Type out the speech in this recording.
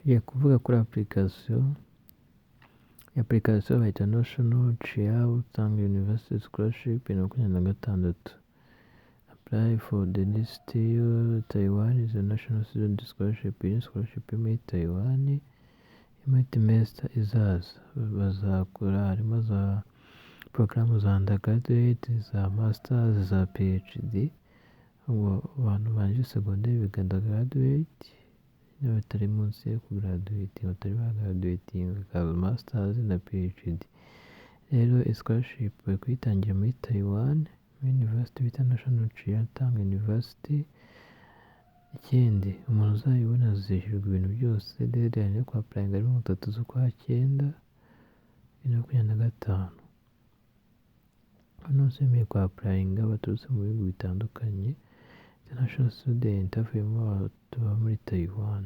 Tugiye kuvuga kuri application bayita National Chia utanga University Scholarship 2026. Apply for the next year. Taiwan is a national student scholarship. Iyi scholarship muri Taiwan muri semester izaza bazakora, harimo za porogaramu za undergraduate, za masters, za PhD. Abantu banje segonderi biga undergraduate n'abatari munsi yo kugraduate, batari bagraduating bakaba masters na PhD. Rero scholarship bari kuyitangira muri Taiwan, muri university bita National Chia Tang University. Ikindi umuntu uzayibona azishyurwa ibintu byose. Deadline yo kuapplyinga ari 3 z'Ukwakenda 2025. Hano semeye kuapplyinga baturutse mu bihugu bitandukanye. International student avuyemo baba muri Taiwan.